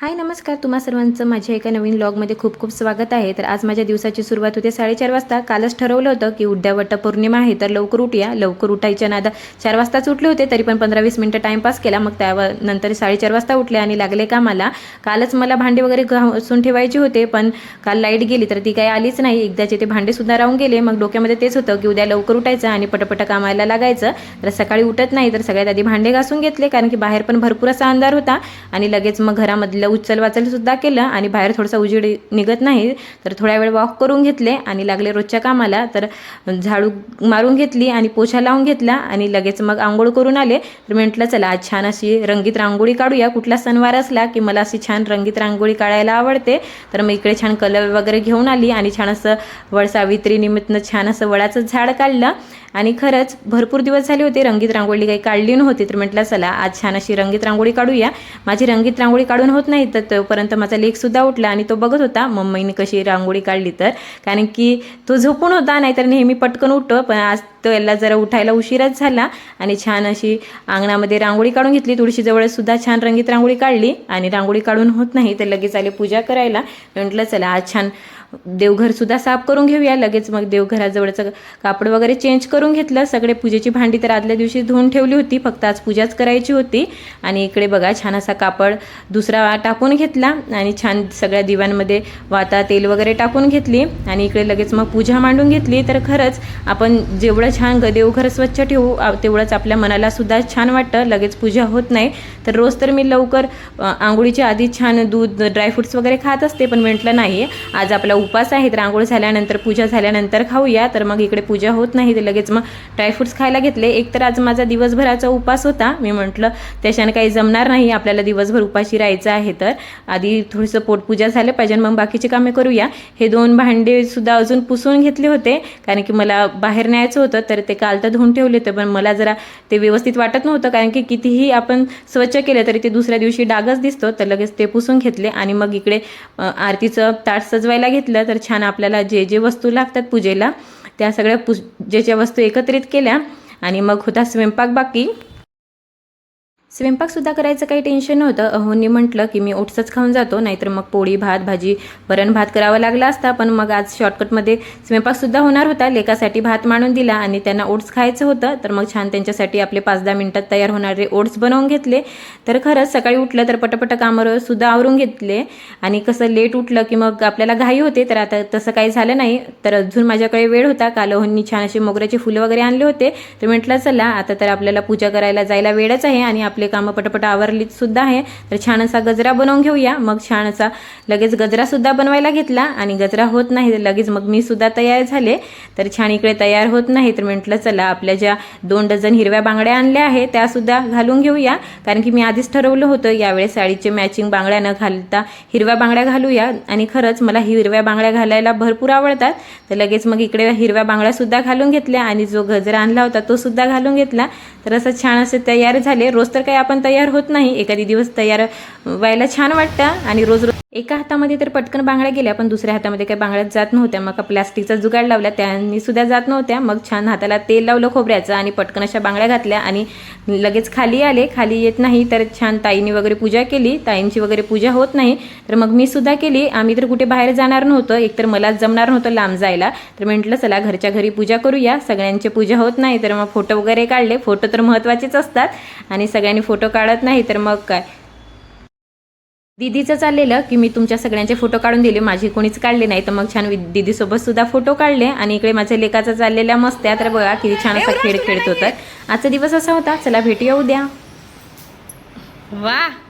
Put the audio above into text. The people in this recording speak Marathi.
हाय नमस्कार, तुम्हा सर्वांचं माझ्या एका नवीन व्लॉगमध्ये खूप खूप स्वागत आहे। तर आज माझ्या दिवसाची सुरुवात होते 4:30 वाजता। कालच ठरवलं होतं की उद्या वटपौर्णिमा आहे तर लवकर उठूया। लवकर उठायच्या नादात 4 वाजताच उठले होते, तरी पण 15-20 मिनिटं टाईमपास केला। मग त्यानंतर 4:30 वाजता उठले आणि लागले कामाला। कालच मला भांडे वगैरे घासून ठेवायचे होते, पण काल लाईट गेली तर ती काही आलीच नाही। एकदाचे ते भांडे सुद्धा राहून गेले। मग डोक्यामध्ये तेच होतं की उद्या लवकर उठायचं आणि पटापट कामाला लागायचं। तर सकाळी उठत नाही तर सगळ्यात आधी भांडे घासून घेतले, कारण की बाहेर पण भरपूर असा अंधार होता आणि लगेच मग घरामधलं उचल वाचल सुद्धा केलं आणि बाहेर थोडासा उजेड निघत नाही तर थोडा वेळ वॉक करून घेतले आणि लागले रोजच्या कामाला। तर झाडू मारून घेतली आणि पोछा लावून घेतला आणि लगेच मग आंघोळ करून आले। तर म्हटलं चला आज छान अशी रंगीत रांगोळी काढूया। कुठला सणवार असला की मला अशी छान रंगीत रांगोळी काढायला आवडते। तर मी इकडे छान कलर वगैरे घेऊन आली आणि छान असं वड सावित्री निमित्त छान असं वडाचं झाड काढलं आणि खरंच भरपूर दिवस झाले होते रंगीत रांगोळी काही काढली नव्हती। तर म्हटलं चला आज छान अशी रंगीत रांगोळी काढूया। माझी रंगीत रांगोळी काढून होत नाही तर तोपर्यंत माझा लेक सुद्धा उठला आणि तो बघत होता मम्मीने कशी रांगोळी काढली। तर कारण की तो झोपून होता, नाहीतर नेहमी पटकन उठतो, पण आज तो याला जरा उठायला उशीरच झाला आणि छान अशी अंगणामध्ये रांगोळी काढून घेतली। तुळशी जवळ सुद्धा छान रंगीत रांगोळी काढली आणि रांगोळी काढून होत नाही तर लगेच आले पूजा करायला। म्हटलं चला आज छान देवघर सुद्धा साफ करून घेऊया। लगेच मग देवघराजवळचं कापड वगैरे चेंज करून घेतलं। सगळे पूजेची भांडी तर आदल्या दिवशी धुवून ठेवली होती, फक्त आज पूजाच करायची होती। आणि इकडे बघा छान असा कापड दुसरा टाकून घेतला आणि छान सगळ्या दिव्यांमध्ये वाता तेल वगैरे टाकून घेतली आणि इकडे लगेच मग पूजा मांडून घेतली। तर खरंच आपण जेवढं छान देवघर स्वच्छ ठेवू तेवढंच आपल्या मनाला सुद्धा छान वाटतं। लगेच पूजा होत नाही तर रोज तर मी लवकर आंघोळीच्या आधी छान दूध ड्रायफ्रुट्स वगैरे खात असते, पण म्हटलं नाही आज आपला उपास आहे तर आंघोळ झाल्यानंतर पूजा झाल्यानंतर खाऊया। तर मग इकडे पूजा होत नाही तर लगेच मग ड्रायफ्रुट्स खायला घेतले। एक तर आज माझा दिवसभराचा उपास होता, मी म्हटलं त्याच्याने काही जमणार नाही, आपल्याला दिवसभर उपाशी राहायचं आहे तर आधी थोडंसं पोटपूजा झालं पाहिजे मग बाकीची कामे करूया। हे 2 भांडे सुद्धा अजून पुसून घेतले होते, कारण की मला बाहेर न्यायचं होतं तर ते काल तर धुवून ठेवले होते, पण मला जरा ते व्यवस्थित वाटत नव्हतं, कारण की कितीही आपण स्वच्छ केलं तरी ते दुसऱ्या दिवशी डागच दिसतो। तर लगेच ते पुसून घेतले आणि मग इकडे आरतीचं ताट सजवायला घेतलं। तर छान आपल्याला जे जे वस्तू लागतात पूजेला त्या सगळ्या पूजेच्या वस्तू एकत्रित केल्या आणि मग होता स्वयंपाक बाकी। स्वयंपाकसुद्धा करायचं काही टेन्शन नव्हतं। अहोंनी म्हटलं की मी ओट्सच खाऊन जातो, नाहीतर मग पोळी भात भाजी वरण भात करावा लागला असता, पण मग आज शॉर्टकटमध्ये स्वयंपाकसुद्धा होणार होता। लेकासाठी भात मांडून दिला आणि त्यांना ओट्स खायचं होतं, तर मग छान त्यांच्यासाठी आपले 5-10 मिनिटात तयार होणारे ओट्स बनवून घेतले। तर खरंच सकाळी उठलं तर पटपट कामं सुद्धा आवरून घेतले आणि कसं लेट उठलं की मग आपल्याला घाई होते, तर आता तसं काही झालं नाही। तर अजून माझ्याकडे वेळ होता, काल अहोंनी छान असे मोगऱ्याचे फुलं वगैरे आणले होते, तर म्हटलं चला आता तर आपल्याला पूजा करायला जायला वेळच आहे आणि आपले कामं पटपट आवरलीच सुद्धा आहे। तर छान असा गजरा बनवून घेऊया। मग छान असा लगेच गजरा सुद्धा बनवायला घेतला आणि गजरा होत नाही तर लगेच मग मी सुद्धा तयार झाले। तर छान इकडे तयार होत नाही तर म्हटलं चला आपल्या ज्या 2 डझन हिरव्या बांगड्या आणल्या आहेत त्या सुद्धा घालून घेऊया, कारण की मी आधीच ठरवलं होतं यावेळेस साडीचे मॅचिंग बांगड्या न घालता हिरव्या बांगड्या घालूया आणि खरंच मला हिरव्या बांगड्या घालायला भरपूर आवडतात। तर लगेच मग इकडे हिरव्या बांगड्या सुद्धा घालून घेतल्या आणि जो गजरा आणला होता तो सुद्धा घालून घेतला। तर असं छान असे तयार झाले। रोज तर काही आपण तयार होत नाही, एखादी दिवस तयार व्हायला छान वाटतं आणि रोज एका हातामध्ये तर पटकन बांगड्या गेल्या, पण दुसऱ्या हातामध्ये काही बांगड्यात जात नव्हत्या। मग प्लास्टिकचा जुगाड लावला त्यांनी सुद्धा जात नव्हत्या। मग छान हाताला तेल लावलं खोबऱ्याचं आणि पटकन अशा बांगड्या घातल्या आणि लगेच खाली आले। खाली येत नाही तर छान ताईंनी वगैरे पूजा केली, ताईंची वगैरे पूजा होत नाही तर मग मी सुद्धा केली। आम्ही तर कुठे बाहेर जाणार नव्हतं, एकतर मला जमणार नव्हतं लांब जायला, तर म्हटलं चला घरच्या घरी पूजा करूया। सगळ्यांची पूजा होत नाही तर मग फोटो वगैरे काढले, फोटो तर महत्त्वाचेच असतात आणि सगळ्यांनी फोटो काढत नाही तर मग काय। दीदीचं चाललेलं की मी तुमच्या सगळ्यांचे फोटो काढून दिले, माझे कोणीच काढले नाही, तर मग छान दीदीसोबत सुद्धा फोटो काढले आणि इकडे माझ्या लेकाचा चाललेल्या मस्त्या, तर बघा किती छान असा खेळ खेळत होता। आजचा दिवस असा होता। चला भेटूया उद्या। वाह।